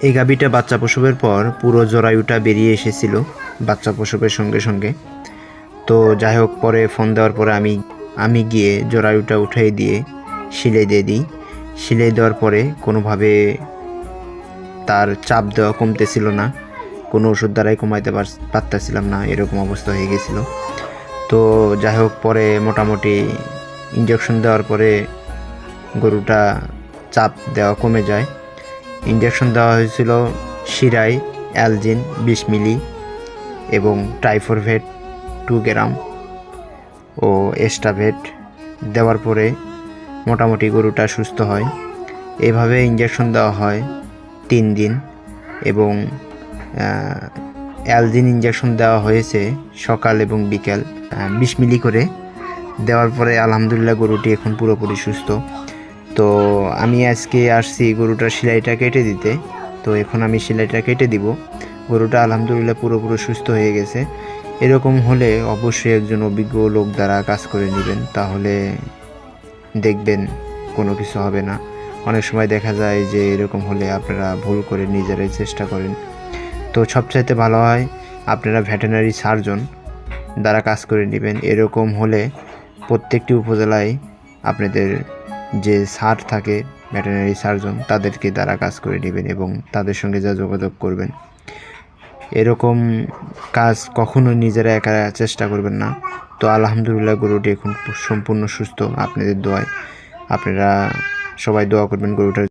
এই গাভীটা বাচ্চা প্রসবের পর পুরো জরায়ুটা বেরিয়ে এসেছিল বাচ্চা প্রসবের সঙ্গে সঙ্গে। তো যাই হোক, পরে ফোন দেওয়ার পরে আমি গিয়ে জরায়ুটা উঠিয়ে দিয়ে সিলাই দিয়ে দিই। সিলাই দেওয়ার পরে কোনোভাবে তার চাপ দেওয়া কমতেছিল না, কোনো ওষুধ দ্বারাই কমাইতে পারতেছিলাম না, এরকম অবস্থা হয়ে গেছিল। তো যাই হোক, পরে মোটামুটি ইঞ্জেকশন দেওয়ার পরে গরুটা চাপ দেওয়া কমে যায়। ইঞ্জেকশন দেওয়া হয়েছিল শিরায় অ্যালজিন 20 মিলি এবং টাইফরভেট 2 গ্রাম ও এস্টাভেট দেওয়ার পরে মোটামুটি গরুটা সুস্থ হয়। এভাবে ইঞ্জেকশন দেওয়া হয় 3 দিন এবং অ্যালজিন ইঞ্জেকশন দেওয়া হয়েছে সকাল এবং বিকেল 20 মিলি করে দেওয়ার পরে আলহামদুলিল্লাহ গরুটি এখন পুরোপুরি সুস্থ। তো আমি আজকে আসছি গরুটার সেলাইটা কেটে দিতে। তো এখন আমি সেলাইটা কেটে দিব। গরুটা আলহামদুলিল্লাহ পুরোপুরি সুস্থ হয়ে গেছে। এরকম হলে অবশ্যই একজন অভিজ্ঞ লোক দ্বারা কাজ করে নেবেন, তাহলে দেখবেন কোনো কিছু হবে না। অনেক সময় দেখা যায় যে এরকম হলে আপনারা ভুল করে নিজেরাই চেষ্টা করেন। তো সবচাইতে ভালো হয় আপনারা ভেটেরিনারি সার্জন দ্বারা কাজ করে নেবেন। এরকম হলে প্রত্যেকটি উপজেলায় আপনাদের যে স্যার থাকে ভেটেরিনারি সার্জন, তাদেরকে দ্বারা কাজ করে নেবেন এবং তাদের সঙ্গে যা যোগাযোগ করবেন। এরকম কাজ কখনো নিজেরা একা চেষ্টা করবেন না। তো আলহামদুলিল্লাহ গরুটি এখন সম্পূর্ণ সুস্থ আপনাদের দোয়ায়। আপনারা সবাই দোয়া করবেন গরুটার